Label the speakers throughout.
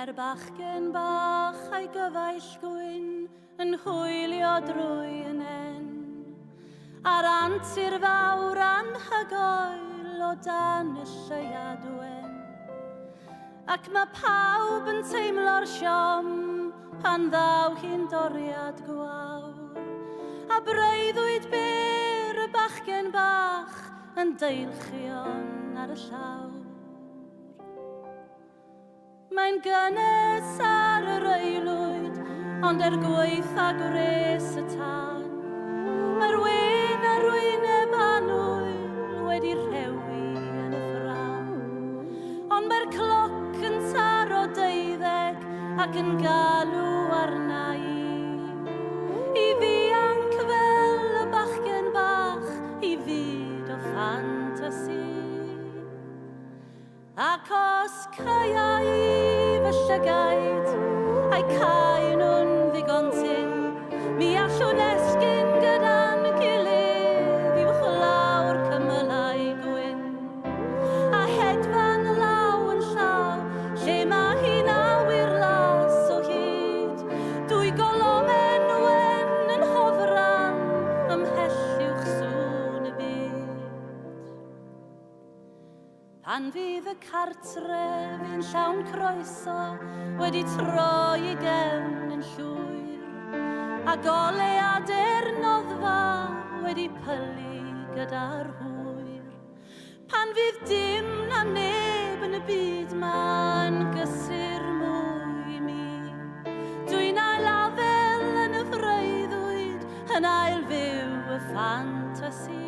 Speaker 1: Mae'r bachgen bach a'i gyfaill gwyn yn hwylio drwy yn en, a'r antur fawr anhygoel o dan y lleiadwen. Ac mae pawb yn teimlo'r siom pan ddaw hi'n doriad gwawr, a breuddwyd byr y bachgen bach yn deilchion ar y llawr. Mae'n gynnes ar yr eilwyd, ond gwaith a gwres y tân. Mae'r wyn ar wyneb annwyl wedi rhewi yn y ffram, ond mae'r cloc yn taro 12 ac yn galw arna I ddianc fel y bachgen bach I fyd o ffantasi. Ac os caia I fy llygaid a'i cae nhw'n ddigontyn, mi allwn esgyn gyda'n gilydd uwch lawr cymylau gwyn, a hedfan law yn llaw lle mae hi'n awyr las o hyd. Dwy golomen wen yn hofran ymhell uwch sŵn y byd. Pan fydd y cartref yn llawn croeso wedi troi I gefn yn llwyr, a goleadur noddfa wedi pylu gyda'r hwyr. Pan fydd dim na neb yn y byd ma'n gysur mwy I mi, dwi'n ail afel yn y freuddwyd, yn ail fyw y ffantasi.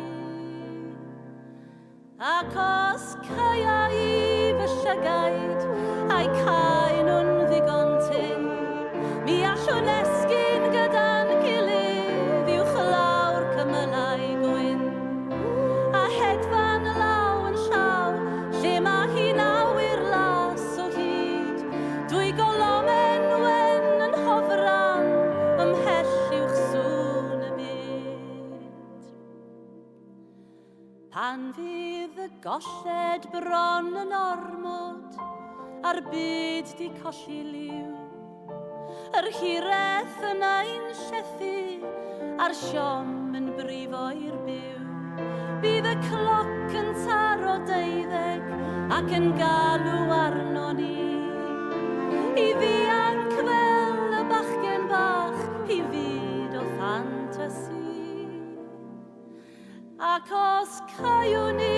Speaker 1: Ac os caia I fy llygaid a'i cae nhw'n ddigontyn, mi allwn esgyn gyda'n gilydd uwch lawr cymylau gwyn, a hedfan law yn llaw lle mae hi'n awyr las o hyd. Dwy golomen wen yn hofran ymhell uwch sŵn y byd. Pan fydd y golled bron yn ormod a'r byd di colli liw, yr hireth yn ein llethu a'r siom yn brifo i'r byw, bydd y cloc yn taro 12 ac yn galw arno ni I ddianc fel y bachgen bach I fyd o ffantasi. Ac os caiwn ni